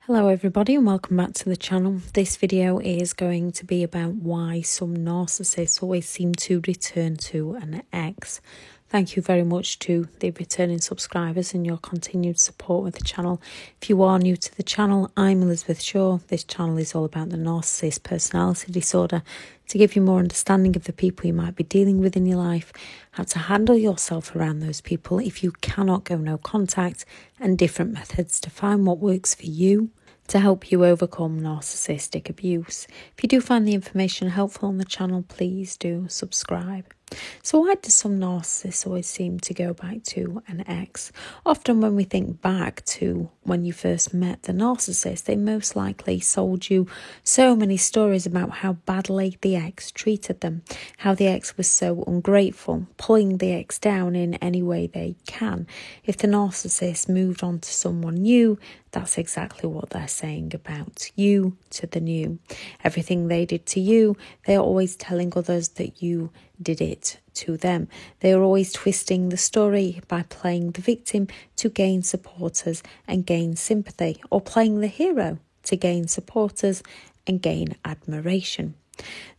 Hello everybody and welcome back to the channel. This video is going to be about why some narcissists always seem to return to an ex. Thank you very much to the returning subscribers and your continued support with the channel. If you are new to the channel, I'm Elizabeth Shaw. This channel is all about the narcissist personality disorder to give you more understanding of the people you might be dealing with in your life, how to handle yourself around those people if you cannot go no contact, and different methods to find what works for you to help you overcome narcissistic abuse. If you do find the information helpful on the channel, please do subscribe. So why do some narcissists always seem to go back to an ex? Often when we think back to when you first met the narcissist, they most likely sold you so many stories about how badly the ex treated them, how the ex was so ungrateful, pulling the ex down in any way they can. If the narcissist moved on to someone new, that's exactly what they're saying about you to the new. Everything they did to you, they're always telling others that you did it to them. They are always twisting the story by playing the victim to gain supporters and gain sympathy, or playing the hero to gain supporters and gain admiration.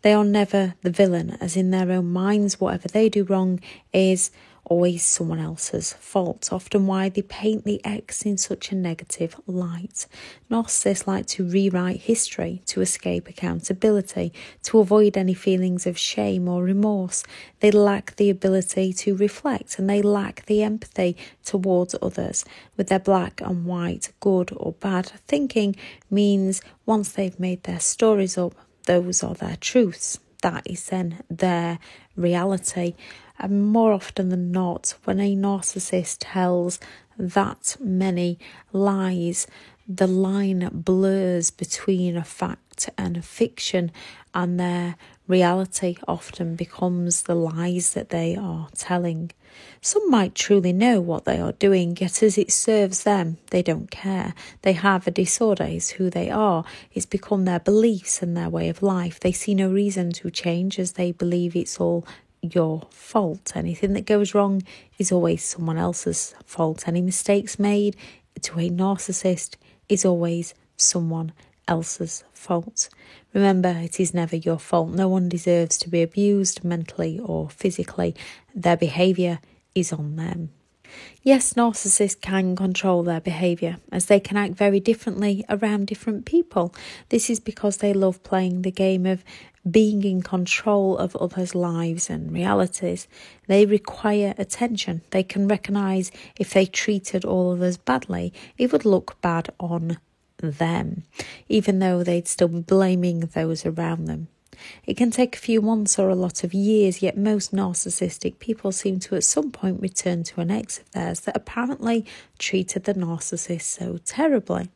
They are never the villain, as in their own minds, whatever they do wrong is always someone else's fault, often why they paint the ex in such a negative light. Narcissists like to rewrite history to escape accountability, to avoid any feelings of shame or remorse. They lack the ability to reflect, and they lack the empathy towards others. With their black and white, good or bad thinking means once they've made their stories up, those are their truths. That is then their reality. And more often than not, when a narcissist tells that many lies, the line blurs between a fact and a fiction, and their reality often becomes the lies that they are telling. Some might truly know what they are doing, yet as it serves them, they don't care. They have a disorder, it's who they are. It's become their beliefs and their way of life. They see no reason to change, as they believe it's all your fault. Anything that goes wrong is always someone else's fault. Any mistakes made to a narcissist is always someone else's fault. Remember, it is never your fault. No one deserves to be abused mentally or physically. Their behaviour is on them. Yes, narcissists can control their behaviour, as they can act very differently around different people. This is because they love playing the game of being in control of others' lives and realities. They require attention. They can recognise if they treated all others badly, it would look bad on them, even though they'd still be blaming those around them. It can take a few months or a lot of years, yet most narcissistic people seem to at some point return to an ex of theirs that apparently treated the narcissist so terribly.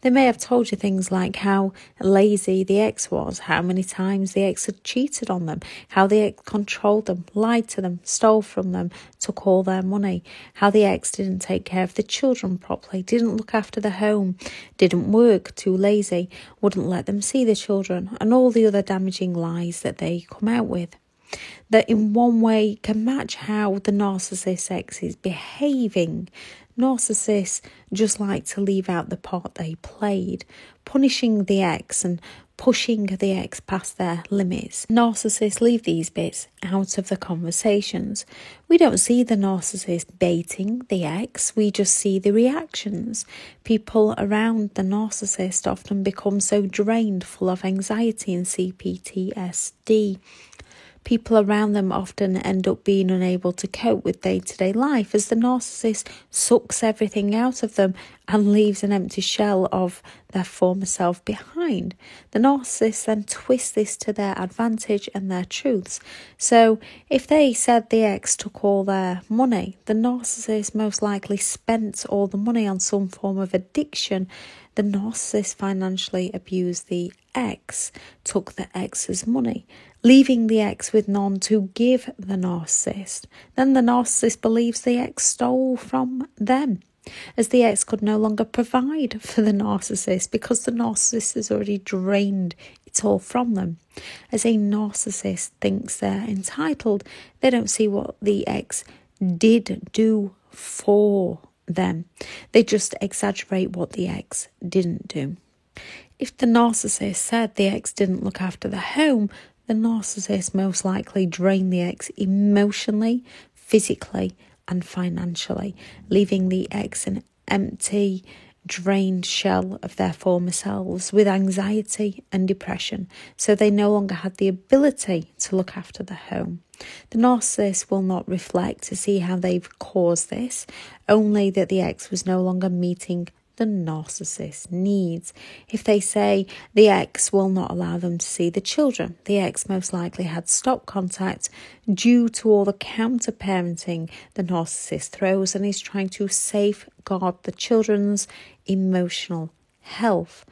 They may have told you things like how lazy the ex was, how many times the ex had cheated on them, how the ex controlled them, lied to them, stole from them, took all their money, how the ex didn't take care of the children properly, didn't look after the home, didn't work, too lazy, wouldn't let them see the children, and all the other damaging lies that they come out with. That in one way can match how the narcissist ex is behaving. Narcissists just like to leave out the part they played, punishing the ex and pushing the ex past their limits. Narcissists leave these bits out of the conversations. We don't see the narcissist baiting the ex, we just see the reactions. People around the narcissist often become so drained, full of anxiety and CPTSD. People around them often end up being unable to cope with day-to-day life, as the narcissist sucks everything out of them and leaves an empty shell of their former self behind. The narcissist then twists this to their advantage and their truths. So if they said the ex took all their money, the narcissist most likely spent all the money on some form of addiction. The narcissist financially abused the ex, took the ex's money, leaving the ex with none to give the narcissist. Then the narcissist believes the ex stole from them, as the ex could no longer provide for the narcissist because the narcissist has already drained it all from them. As a narcissist thinks they're entitled, they don't see what the ex did do for them. They just exaggerate what the ex didn't do. If the narcissist said the ex didn't look after the home, the narcissist most likely drained the ex emotionally, physically, and financially, leaving the ex an empty, drained shell of their former selves with anxiety and depression, so they no longer had the ability to look after the home. The narcissist will not reflect to see how they've caused this, only that the ex was no longer meeting the narcissist's needs. If they say the ex will not allow them to see the children, the ex most likely had stopped contact due to all the counter-parenting the narcissist throws and is trying to safeguard the children's emotional health.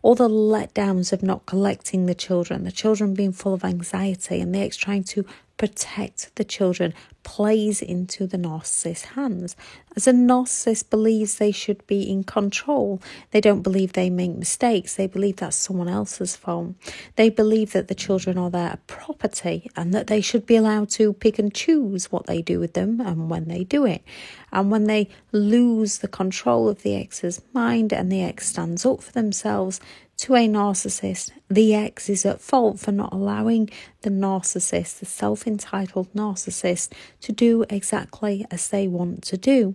All the letdowns of not collecting the children being full of anxiety, and the ex trying to protect the children plays into the narcissist's hands. As a narcissist believes they should be in control, they don't believe they make mistakes. They believe that's someone else's fault. They believe that the children are their property and that they should be allowed to pick and choose what they do with them and when they do it. And when they lose the control of the ex's mind and the ex stands up for themselves to a narcissist, the ex is at fault for not allowing the narcissist, the self-entitled narcissist, to do exactly as they want to do.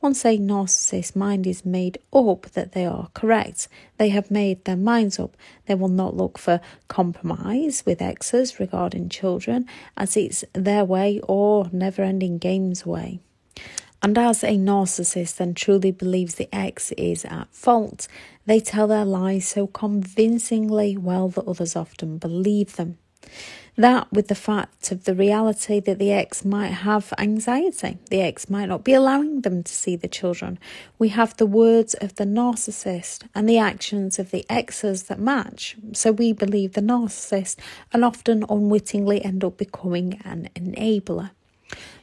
Once a narcissist's mind is made up that they are correct, they have made their minds up. They will not look for compromise with exes regarding children, as it's their way or never-ending game's way. And as a narcissist then truly believes the ex is at fault, they tell their lies so convincingly well that others often believe them. That with the fact of the reality that the ex might have anxiety, the ex might not be allowing them to see the children. We have the words of the narcissist and the actions of the exes that match. So we believe the narcissist and often unwittingly end up becoming an enabler.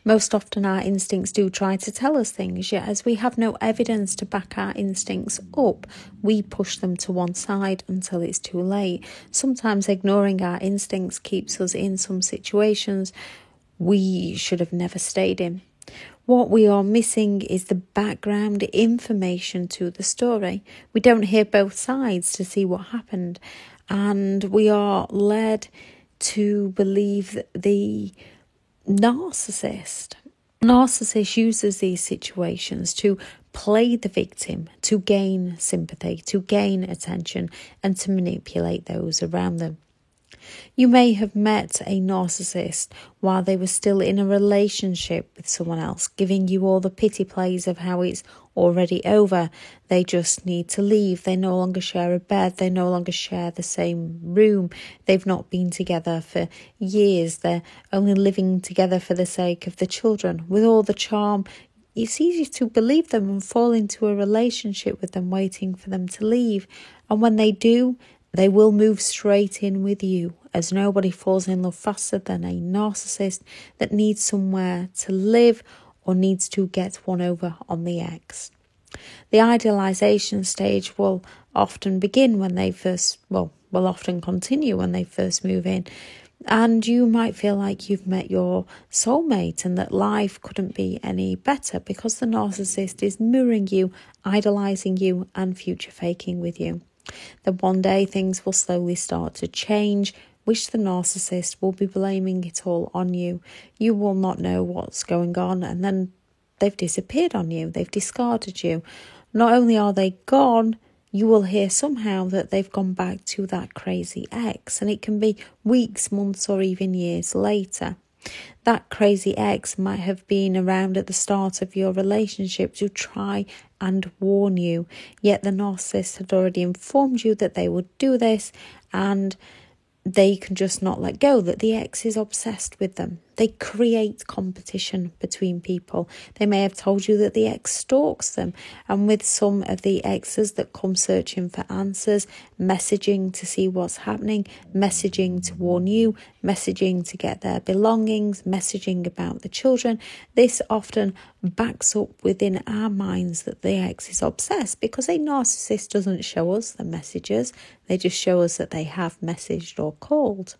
Most often our instincts do try to tell us things, yet as we have no evidence to back our instincts up, we push them to one side until it's too late. Sometimes ignoring our instincts keeps us in some situations we should have never stayed in. What we are missing is the background information to the story. We don't hear both sides to see what happened, and we are led to believe that the narcissist uses these situations to play the victim, to gain sympathy, to gain attention, and to manipulate those around them. You may have met a narcissist while they were still in a relationship with someone else, giving you all the pity plays of how it's already over. They just need to leave. They no longer share a bed. They no longer share the same room. They've not been together for years. They're only living together for the sake of the children. With all the charm, it's easy to believe them and fall into a relationship with them, waiting for them to leave. And when they do, they will move straight in with you, as nobody falls in love faster than a narcissist that needs somewhere to live or needs to get one over on the ex. The idealization stage will often begin when they will often continue when they first move in. And you might feel like you've met your soulmate and that life couldn't be any better because the narcissist is mirroring you, idolizing you, and future faking with you. Then one day things will slowly start to change, which the narcissist will be blaming it all on you. You will not know what's going on, and then they've disappeared on you. They've discarded you. Not only are they gone, you will hear somehow that they've gone back to that crazy ex, and it can be weeks, months, or even years later. That crazy ex might have been around at the start of your relationship to try and warn you, yet the narcissist had already informed you that they would do this, and they can just not let go, that the ex is obsessed with them. They create competition between people. They may have told you that the ex stalks them, and with some of the exes that come searching for answers, messaging to see what's happening, messaging to warn you, messaging to get their belongings, messaging about the children. This often backs up within our minds that the ex is obsessed, because a narcissist doesn't show us the messages. They just show us that they have messaged or called.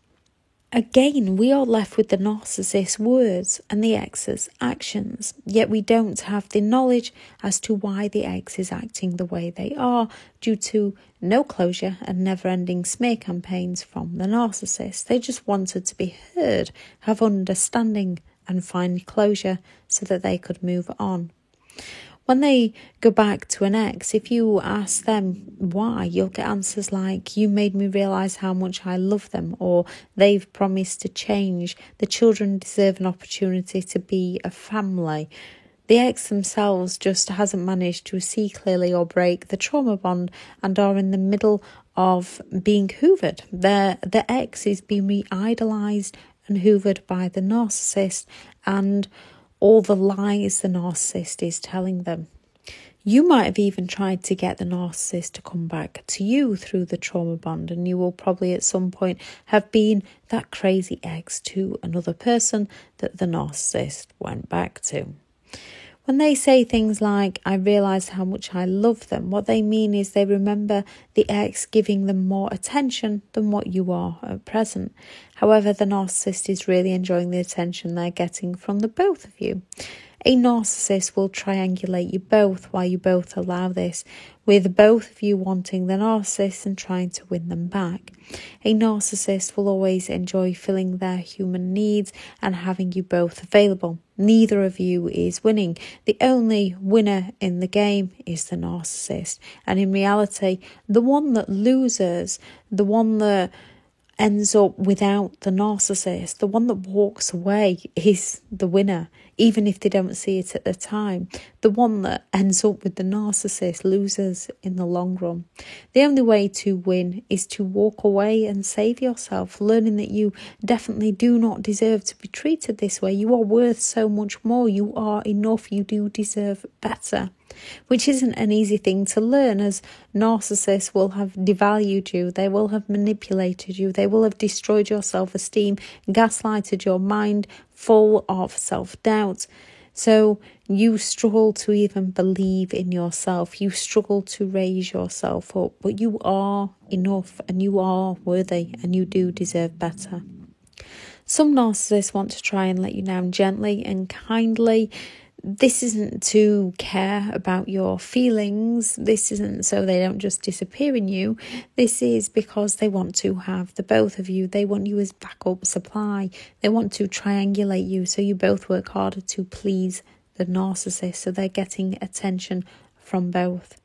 Again, we are left with the narcissist's words and the ex's actions, yet we don't have the knowledge as to why the ex is acting the way they are due to no closure and never-ending smear campaigns from the narcissist. They just wanted to be heard, have understanding and find closure so that they could move on. When they go back to an ex, if you ask them why, you'll get answers like, you made me realise how much I love them, or they've promised to change, the children deserve an opportunity to be a family. The ex themselves just hasn't managed to see clearly or break the trauma bond and are in the middle of being hoovered. The ex is being re-idolised and hoovered by the narcissist and all the lies the narcissist is telling them. You might have even tried to get the narcissist to come back to you through the trauma bond, and you will probably at some point have been that crazy ex to another person that the narcissist went back to. When they say things like, I realised how much I love them, what they mean is they remember the ex giving them more attention than what you are at present. However, the narcissist is really enjoying the attention they're getting from the both of you. A narcissist will triangulate you both while you both allow this, with both of you wanting the narcissist and trying to win them back. A narcissist will always enjoy filling their human needs and having you both available. Neither of you is winning. The only winner in the game is the narcissist. And in reality, the one that loses, the one that ends up without the narcissist, the one that walks away is the winner, even if they don't see it at the time. The one that ends up with the narcissist loses in the long run. The only way to win is to walk away and save yourself, learning that you definitely do not deserve to be treated this way. You are worth so much more. You are enough. You do deserve better. Which isn't an easy thing to learn, as narcissists will have devalued you, they will have manipulated you, they will have destroyed your self-esteem, gaslighted your mind full of self-doubt. So you struggle to even believe in yourself, you struggle to raise yourself up, but you are enough and you are worthy and you do deserve better. Some narcissists want to try and let you down gently and kindly. This isn't to care about your feelings. This isn't so they don't just disappear in you. This is because they want to have the both of you. They want you as backup supply. They want to triangulate you so you both work harder to please the narcissist, so they're getting attention from both.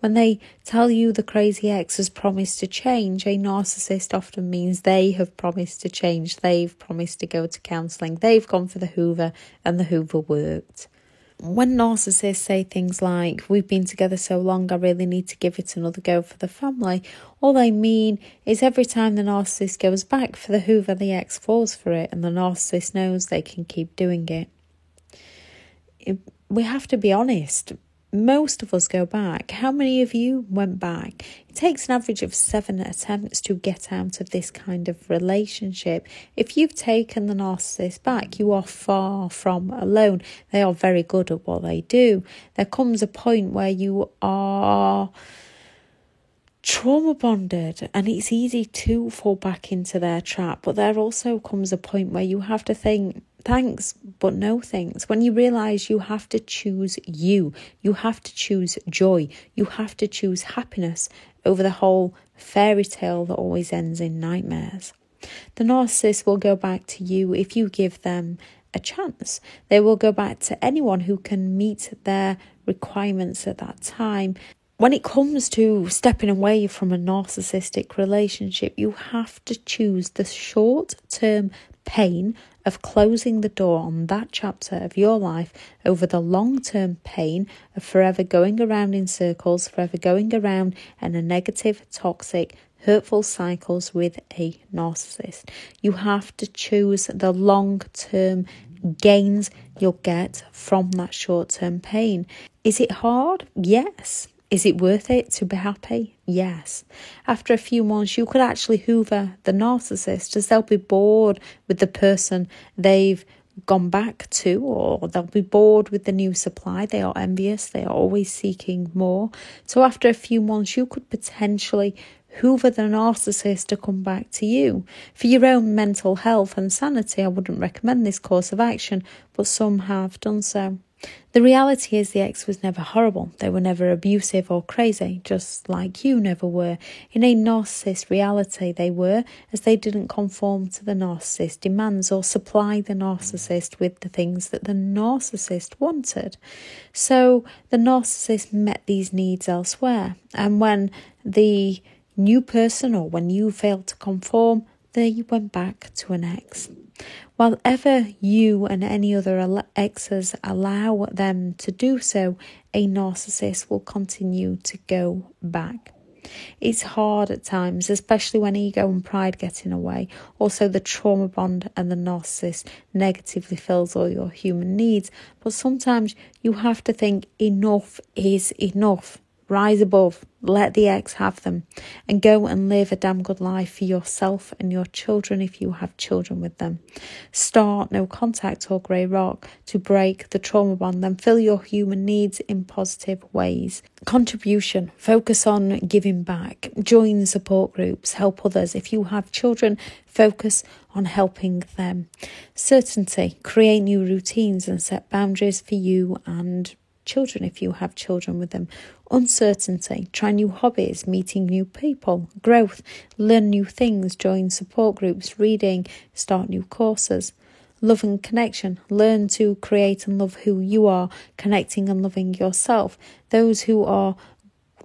When they tell you the crazy ex has promised to change, a narcissist often means they have promised to change. They've promised to go to counselling. They've gone for the Hoover and the Hoover worked. When narcissists say things like, we've been together so long, I really need to give it another go for the family, all they mean is every time the narcissist goes back for the Hoover, the ex falls for it, and the narcissist knows they can keep doing it. We have to be honest. Most of us go back. How many of you went back? It takes an average of 7 attempts to get out of this kind of relationship. If you've taken the narcissist back, you are far from alone. They are very good at what they do. There comes a point where you are trauma bonded and it's easy to fall back into their trap, but there also comes a point where you have to think, thanks, but no thanks. When you realise you have to choose you have to choose joy, you have to choose happiness over the whole fairy tale that always ends in nightmares. The narcissist will go back to you if you give them a chance. They will go back to anyone who can meet their requirements at that time. When it comes to stepping away from a narcissistic relationship, you have to choose the short-term pain of closing the door on that chapter of your life over the long-term pain of forever going around in circles, forever going around in a negative, toxic, hurtful cycles with a narcissist. You have to choose the long-term gains you'll get from that short-term pain. Is it hard? Yes. Is it worth it to be happy? Yes. After a few months, you could actually hoover the narcissist, as they'll be bored with the person they've gone back to, or they'll be bored with the new supply. They are envious. They are always seeking more. So after a few months, you could potentially hoover the narcissist to come back to you. For your own mental health and sanity, I wouldn't recommend this course of action, but some have done so. The reality is the ex was never horrible. They were never abusive or crazy, just like you never were. In a narcissist reality, they were, as they didn't conform to the narcissist demands or supply the narcissist with the things that the narcissist wanted. So the narcissist met these needs elsewhere. And when the new person or when you failed to conform, they went back to an ex. While ever you and any other exes allow them to do so, a narcissist will continue to go back. It's hard at times, especially when ego and pride get in the way. Also, the trauma bond and the narcissist negatively fills all your human needs. But sometimes you have to think enough is enough. Rise above, let the ex have them, and go and live a damn good life for yourself and your children if you have children with them. Start No Contact or Grey Rock to break the trauma bond, then fill your human needs in positive ways. Contribution, focus on giving back, join support groups, help others. If you have children, focus on helping them. Certainty, create new routines and set boundaries for you and children if you have children with them. Uncertainty, try new hobbies, meeting new people. Growth, learn new things, join support groups, reading, start new courses. Love and connection, learn to create and love who you are, connecting and loving yourself. Those who are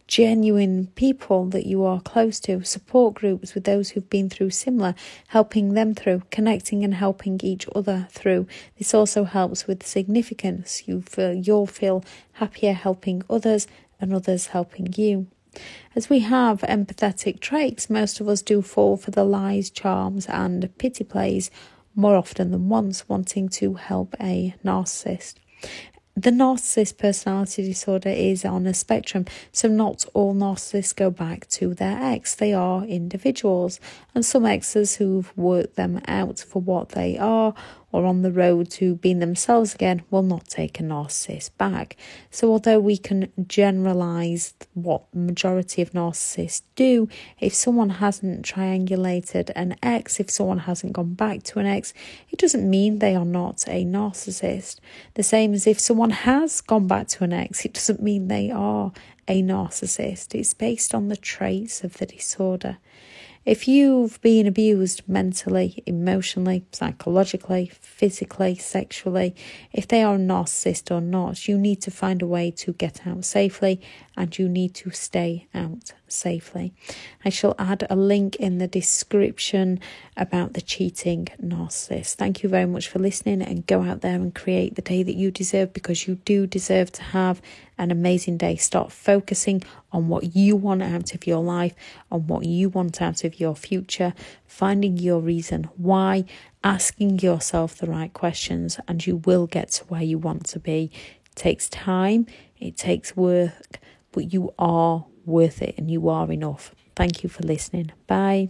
genuine people that you are close to, support groups with those who've been through similar, helping them through, connecting and helping each other through. This also helps with significance. You'll feel happier helping others and others helping you. As we have empathetic traits, most of us do fall for the lies, charms and pity plays more often than once, wanting to help a narcissist. The narcissist personality disorder is on a spectrum, so not all narcissists go back to their ex. They are individuals, and some exes who've worked them out for what they are or on the road to being themselves again will not take a narcissist back. So although we can generalise what the majority of narcissists do, if someone hasn't triangulated an ex, if someone hasn't gone back to an ex, it doesn't mean they are not a narcissist. The same as if someone has gone back to an ex, it doesn't mean they are a narcissist. It's based on the traits of the disorder. If you've been abused mentally, emotionally, psychologically, physically, sexually, if they are a narcissist or not, you need to find a way to get out safely and you need to stay out safely. I shall add a link in the description about the cheating narcissist. Thank you very much for listening, and go out there and create the day that you deserve, because you do deserve to have an amazing day. Start focusing on what you want out of your life, on what you want out of your future, finding your reason why, asking yourself the right questions, and you will get to where you want to be. It takes time, it takes work, but you are worth it and you are enough. Thank you for listening. Bye.